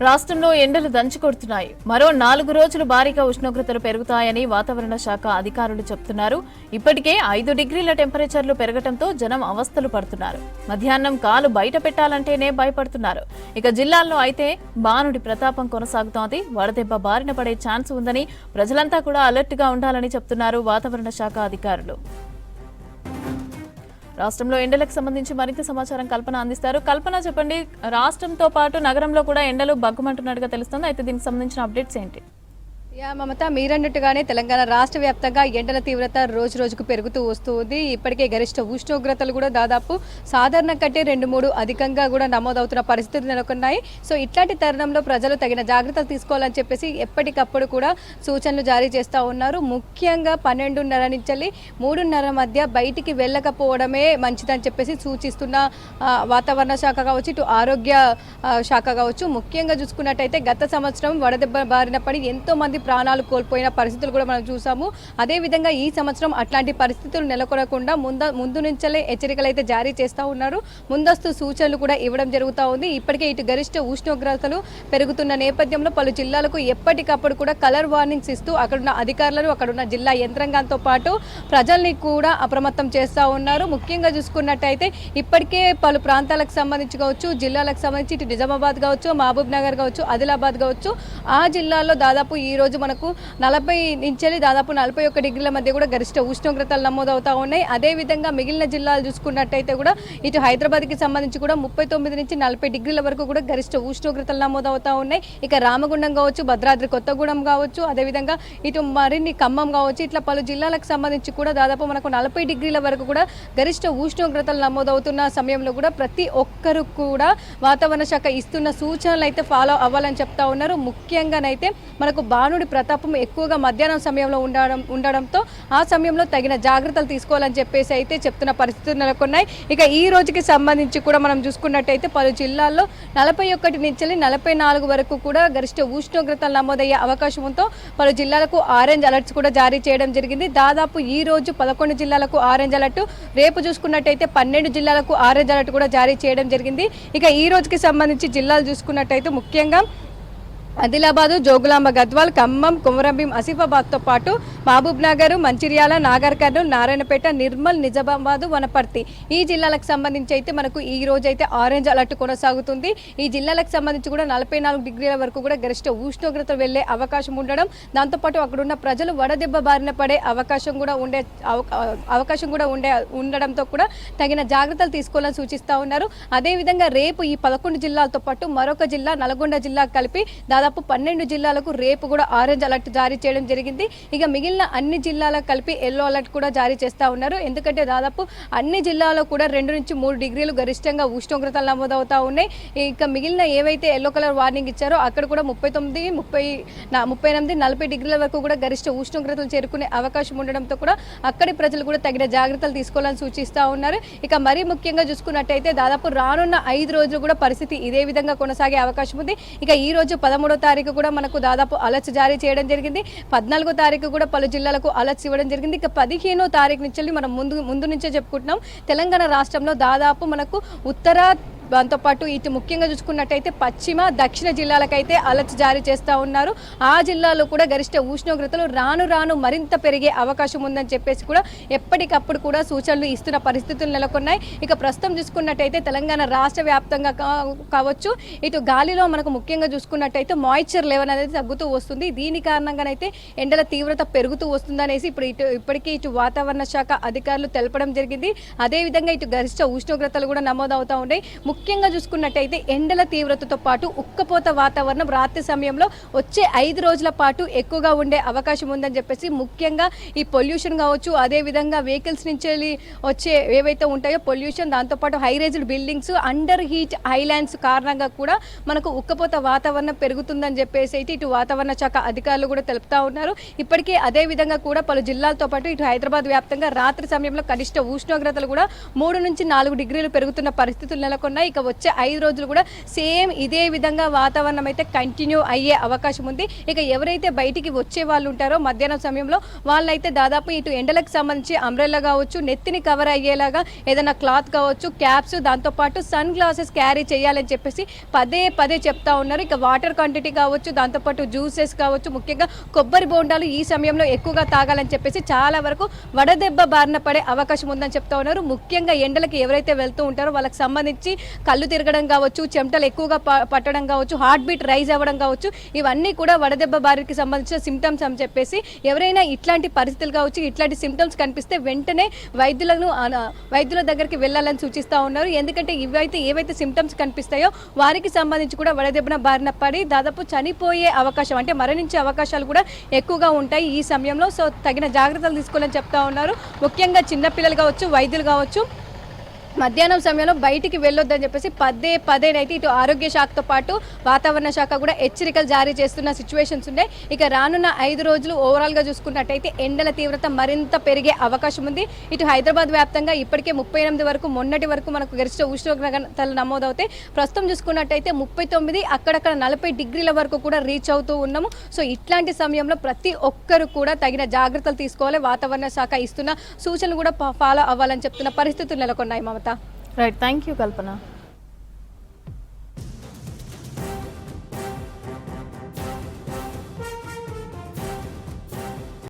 రాష్ట్రంలో ఎండలు దంచుకొడుతున్నాయి. మరో 4 రోజులు భారీగా ఉష్ణోగ్రతలు పెరుగుతాయని వాతావరణ శాఖ అధికారులు చెబుతున్నారు. ఇప్పటికే 5 డిగ్రీల టెంపరేచర్లు పెరగడంతో జనం అవస్థలు పడుతున్నారు. మధ్యాహ్నం కాలు బయట పెట్టాలంటేనే భయపడుతున్నారు. ఇక జిల్లాల్లో అయితే బానుడి ప్రతాపం కొనసాగుతోంది. వడదెబ్బ బారిన పడే ఛాన్స్ ఉందని ప్రజలంతా కూడా అలర్ట్ గా ఉండాలని చెబుతున్నారు వాతావరణ శాఖ అధికారులు. రాష్ట్రంలో ఎండలకు సంబంధించి మరింత సమాచారం కల్పన అందిస్తారు. కల్పన, చెప్పండి, రాష్ట్రంతో పాటు నగరంలో కూడా ఎండలు బగ్గుమంటున్నట్టుగా తెలుస్తుంది. అయితే దీనికి సంబంధించిన అప్డేట్స్ ఏంటి? మమత, మీరన్నట్టుగానే తెలంగాణ రాష్ట్ర వ్యాప్తంగా ఎండల తీవ్రత రోజు రోజుకు పెరుగుతూ వస్తుంది. ఇప్పటికే గరిష్ట ఉష్ణోగ్రతలు కూడా దాదాపు సాధారణ కంటే 2-3 అధికంగా కూడా నమోదవుతున్న పరిస్థితులు నెలకొన్నాయి. సో ఇట్లాంటి తరుణంలో ప్రజలు తగిన జాగ్రత్తలు తీసుకోవాలని చెప్పేసి ఎప్పటికప్పుడు కూడా సూచనలు జారీ చేస్తూ ఉన్నారు. ముఖ్యంగా 12:30 నుంచి 3:30 మధ్య బయటికి వెళ్ళకపోవడమే మంచిదని చెప్పేసి సూచిస్తున్న వాతావరణ శాఖ కావచ్చు, ఇటు ఆరోగ్య శాఖ కావచ్చు. ముఖ్యంగా చూసుకున్నట్టయితే గత సంవత్సరం వడదెబ్బ బారిన పడి ఎంతో మంది ప్రాణాలు కోల్పోయిన పరిస్థితులు కూడా మనం చూసాము. అదేవిధంగా ఈ సంవత్సరం అట్లాంటి పరిస్థితులు నెలకొనకుండా ముందు నుంచే హెచ్చరికలు అయితే జారీ చేస్తూ ఉన్నారు. ముందస్తు సూచనలు కూడా ఇవ్వడం జరుగుతూ ఉంది. ఇప్పటికే ఇటు గరిష్ట ఉష్ణోగ్రతలు పెరుగుతున్న నేపథ్యంలో పలు జిల్లాలకు ఎప్పటికప్పుడు కూడా కలర్ వార్నింగ్స్ ఇస్తూ అక్కడున్న అధికారులను, అక్కడున్న జిల్లా యంత్రాంగంతో పాటు ప్రజల్ని కూడా అప్రమత్తం చేస్తూ ఉన్నారు. ముఖ్యంగా చూసుకున్నట్టయితే ఇప్పటికే పలు ప్రాంతాలకు సంబంధించి కావచ్చు, జిల్లాలకు సంబంధించి ఇటు నిజామాబాద్ కావచ్చు, మహబూబ్ నగర్ కావచ్చు, ఆదిలాబాద్ కావచ్చు, ఆ జిల్లాల్లో దాదాపు ఈ రోజు మనకు 40 నుంచి దాదాపు 41 డిగ్రీల మధ్య కూడా గరిష్ట ఉష్ణోగ్రతలు నమోదవుతా ఉన్నాయి. అదేవిధంగా మిగిలిన జిల్లాలు చూసుకున్నట్టయితే కూడా ఇటు హైదరాబాద్కి సంబంధించి కూడా 39 నుంచి 40 డిగ్రీల వరకు కూడా గరిష్ట ఉష్ణోగ్రతలు నమోదవుతా ఉన్నాయి. ఇక రామగుండం కావచ్చు, భద్రాద్రి కొత్తగూడెం కావచ్చు, అదేవిధంగా ఇటు మరిన్ని ఖమ్మం కావచ్చు, ఇట్లా పలు జిల్లాలకు సంబంధించి కూడా దాదాపు మనకు 40 డిగ్రీల వరకు కూడా గరిష్ట ఉష్ణోగ్రతలు నమోదవుతున్న సమయంలో కూడా ప్రతి ఒక్కరు కూడా వాతావరణ శాఖ ఇస్తున్న సూచనలు అయితే ఫాలో అవ్వాలని చెప్తా ఉన్నారు. ముఖ్యంగానైతే మనకు బానుడి ప్రతాపం ఎక్కువగా మధ్యాహ్నం సమయంలో ఉండడంతో ఆ సమయంలో తగిన జాగ్రత్తలు తీసుకోవాలని చెప్పేసి అయితే చెప్తున్న పరిస్థితులు నెలకొన్నాయి. ఇక ఈ రోజుకి సంబంధించి కూడా మనం చూసుకున్నట్టయితే పలు జిల్లాల్లో 41 నుంచి 44 వరకు కూడా గరిష్ట ఉష్ణోగ్రతలు నమోదయ్యే అవకాశంతో పలు జిల్లాలకు ఆరెంజ్ అలర్ట్స్ కూడా జారీ చేయడం జరిగింది. దాదాపు ఈ రోజు 11 జిల్లాలకు ఆరెంజ్ అలర్ట్, రేపు చూసుకున్నట్టయితే 12 జిల్లాలకు ఆరెంజ్ అలర్ట్ కూడా జారీ చేయడం జరిగింది. ఇక ఈ రోజుకి సంబంధించి జిల్లాలు చూసుకున్నట్టయితే ముఖ్యంగా ఆదిలాబాదు, జోగులాంబ గద్వాల్, ఖమ్మం, కొమరంభీం, ఆసిఫాబాద్తో పాటు మహబూబ్ నగర్, మంచిర్యాల, నాగర్ కర్నూల్, నారాయణపేట, నిర్మల్, నిజామాబాద్, వనపర్తి ఈ జిల్లాలకు సంబంధించి అయితే మనకు ఈ రోజు అయితే ఆరెంజ్ అలర్ట్ కొనసాగుతుంది. ఈ జిల్లాలకు సంబంధించి కూడా 44 డిగ్రీల వరకు కూడా గరిష్ట ఉష్ణోగ్రత వెళ్లే అవకాశం ఉండడం, దాంతోపాటు అక్కడున్న ప్రజలు వడదెబ్బ బారిన పడే అవకాశం కూడా ఉండడంతో కూడా తగిన జాగ్రత్తలు తీసుకోవాలని సూచిస్తూ ఉన్నారు. అదేవిధంగా రేపు ఈ 11 జిల్లాలతో పాటు మరొక జిల్లా నల్గొండ జిల్లా కలిపి దాదాపు 12 జిల్లాలకు రేపు కూడా ఆరెంజ్ అలర్ట్ జారీ చేయడం జరిగింది. ఇక మిగిలిన అన్ని జిల్లాలకు కలిపి ఎల్లో అలర్ట్ కూడా జారీ చేస్తూ ఉన్నారు. ఎందుకంటే దాదాపు అన్ని జిల్లాలో కూడా 2 నుంచి 3 డిగ్రీలు గరిష్టంగా ఉష్ణోగ్రతలు నమోదవుతా ఉన్నాయి. ఇక మిగిలిన ఏవైతే ఎల్లో కలర్ వార్నింగ్ ఇచ్చారో అక్కడ కూడా 39, 38, 40 డిగ్రీల వరకు కూడా గరిష్ట ఉష్ణోగ్రతలు చేరుకునే అవకాశం ఉండడంతో కూడా అక్కడి ప్రజలు కూడా తగిన జాగ్రత్తలు తీసుకోవాలని సూచిస్తూ ఉన్నారు. ఇక మరీ ముఖ్యంగా చూసుకున్నట్టయితే దాదాపు రానున్న 5 రోజులు కూడా పరిస్థితి ఇదే విధంగా కొనసాగే అవకాశం ఉంది. ఇక ఈ రోజు 13వ తారీఖు కూడా మనకు దాదాపు అలర్ట్స్ జారీ చేయడం జరిగింది. 14వ తారీఖు కూడా పలు జిల్లాలకు అలర్ట్స్ ఇవ్వడం జరిగింది. ఇక 15వ తారీఖు నుంచి మనం ముందు నుంచే చెప్పుకుంటున్నాం, తెలంగాణ రాష్ట్రంలో దాదాపు మనకు ఉత్తర, దాంతోపాటు ఇటు ముఖ్యంగా చూసుకున్నట్టయితే పశ్చిమ, దక్షిణ జిల్లాలకైతే అలర్ట్స్ జారీ చేస్తూ ఉన్నారు. ఆ జిల్లాలో కూడా గరిష్ట ఉష్ణోగ్రతలు రాను మరింత పెరిగే అవకాశం ఉందని చెప్పేసి కూడా ఎప్పటికప్పుడు కూడా సూచనలు ఇస్తున్న పరిస్థితులు నెలకొన్నాయి. ఇక ప్రస్తుతం చూసుకున్నట్టయితే తెలంగాణ రాష్ట్ర వ్యాప్తంగా కావచ్చు, ఇటు గాలిలో మనకు ముఖ్యంగా చూసుకున్నట్టయితే మాయిశ్చర్ లెవెల్ అనేది తగ్గుతూ వస్తుంది. దీని కారణంగానైతే ఎండల తీవ్రత పెరుగుతూ వస్తుందనేసి ఇప్పటికీ ఇటు వాతావరణ శాఖ అధికారులు తెలపడం జరిగింది. అదేవిధంగా ఇటు గరిష్ట ఉష్ణోగ్రతలు కూడా నమోదవుతూ ఉన్నాయి. ముఖ్యంగా చూసుకున్నట్టయితే ఎండల తీవ్రతతో పాటు ఉక్కపోత వాతావరణం రాత్రి సమయంలో వచ్చే 5 రోజుల పాటు ఎక్కువగా ఉండే అవకాశం ఉందని చెప్పేసి ముఖ్యంగా ఈ పొల్యూషన్ కావచ్చు, అదేవిధంగా వెహికల్స్ నుంచి వచ్చే ఏవైతే ఉంటాయో పొల్యూషన్, దాంతోపాటు high raised buildings, under heat islands కారణంగా కూడా మనకు ఉక్కపోత వాతావరణం పెరుగుతుందని చెప్పేసి అయితే ఇటు వాతావరణ శాఖ అధికారులు కూడా తెలుపుతా ఉన్నారు. ఇప్పటికే అదేవిధంగా కూడా పలు జిల్లాలతో పాటు ఇటు హైదరాబాద్ వ్యాప్తంగా రాత్రి సమయంలో కనిష్ట ఉష్ణోగ్రతలు కూడా 3 నుంచి 4 డిగ్రీలు పెరుగుతున్న పరిస్థితులు నెలకొన్నాయి. ఇక వచ్చే 5 రోజులు కూడా సేమ్ ఇదే విధంగా వాతావరణం అయితే కంటిన్యూ అయ్యే అవకాశం ఉంది. ఇక ఎవరైతే బయటికి వచ్చే వాళ్ళు ఉంటారో మధ్యాహ్నం సమయంలో వాళ్ళైతే దాదాపు ఇటు ఎండలకు సంబంధించి అంబ్రెల్లా కావచ్చు, నెత్తిని కవర్ అయ్యేలాగా ఏదైనా క్లాత్ కావచ్చు, క్యాప్స్, దాంతోపాటు సన్ గ్లాసెస్ క్యారీ చేయాలని చెప్పేసి పదే పదే చెప్తా ఉన్నారు. ఇక వాటర్ క్వాంటిటీ కావచ్చు, దాంతోపాటు జ్యూసెస్ కావచ్చు, ముఖ్యంగా కొబ్బరి బోండాలు ఈ సమయంలో ఎక్కువగా తాగాలని చెప్పేసి చాలా వరకు వడదెబ్బ బారిన పడే అవకాశం ఉందని చెప్తా ఉన్నారు. ముఖ్యంగా ఎండలకి ఎవరైతే వెళ్తూ ఉంటారో వాళ్ళకి సంబంధించి కళ్ళు తిరగడం కావచ్చు, చెమటలు ఎక్కువగా పట్టడం కావచ్చు, హార్ట్ బీట్ రైజ్ అవ్వడం కావచ్చు, ఇవన్నీ కూడా వడదెబ్బ బారికి సంబంధించిన సిమ్టమ్స్ అని చెప్పేసి ఎవరైనా ఇట్లాంటి పరిస్థితులు కావచ్చు, ఇట్లాంటి సిమ్టమ్స్ కనిపిస్తే వెంటనే వైద్యుల దగ్గరికి వెళ్ళాలని సూచిస్తూ ఉన్నారు. ఎందుకంటే ఏవైతే సిమ్టమ్స్ కనిపిస్తాయో వారికి సంబంధించి కూడా వడదెబ్బన బారిన పడి దాదాపు చనిపోయే అవకాశం, అంటే మరణించే అవకాశాలు కూడా ఎక్కువగా ఉంటాయి ఈ సమయంలో. సో తగిన జాగ్రత్తలు తీసుకోవాలని చెప్తా ఉన్నారు. ముఖ్యంగా చిన్నపిల్లలు కావచ్చు, వైద్యులు కావచ్చు, మధ్యాహ్నం సమయంలో బయటికి వెళ్ళొద్దని చెప్పేసి పదేనైతే ఇటు ఆరోగ్య శాఖతో పాటు వాతావరణ శాఖ కూడా హెచ్చరికలు జారీ చేస్తున్న సిచ్యువేషన్స్ ఉన్నాయి. ఇక రానున్న 5 రోజులు ఓవరాల్గా చూసుకున్నట్టయితే ఎండల తీవ్రత మరింత పెరిగే అవకాశం ఉంది. ఇటు హైదరాబాద్ వ్యాప్తంగా ఇప్పటికే 38 వరకు, మొన్నటి వరకు మనకు గరిష్ట ఉష్ణోగ్రతలు నమోదవుతాయి. ప్రస్తుతం చూసుకున్నట్టయితే 39, అక్కడక్కడ 40 డిగ్రీల వరకు కూడా రీచ్ అవుతూ ఉన్నాము. సో ఇట్లాంటి సమయంలో ప్రతి ఒక్కరు కూడా తగిన జాగ్రత్తలు తీసుకోవాలి. వాతావరణ శాఖ ఇస్తున్న సూచనలు కూడా ఫాలో అవ్వాలని చెప్తున్న పరిస్థితులు నెలకొన్నాయి. Mamata. Right, thank you Kalpana.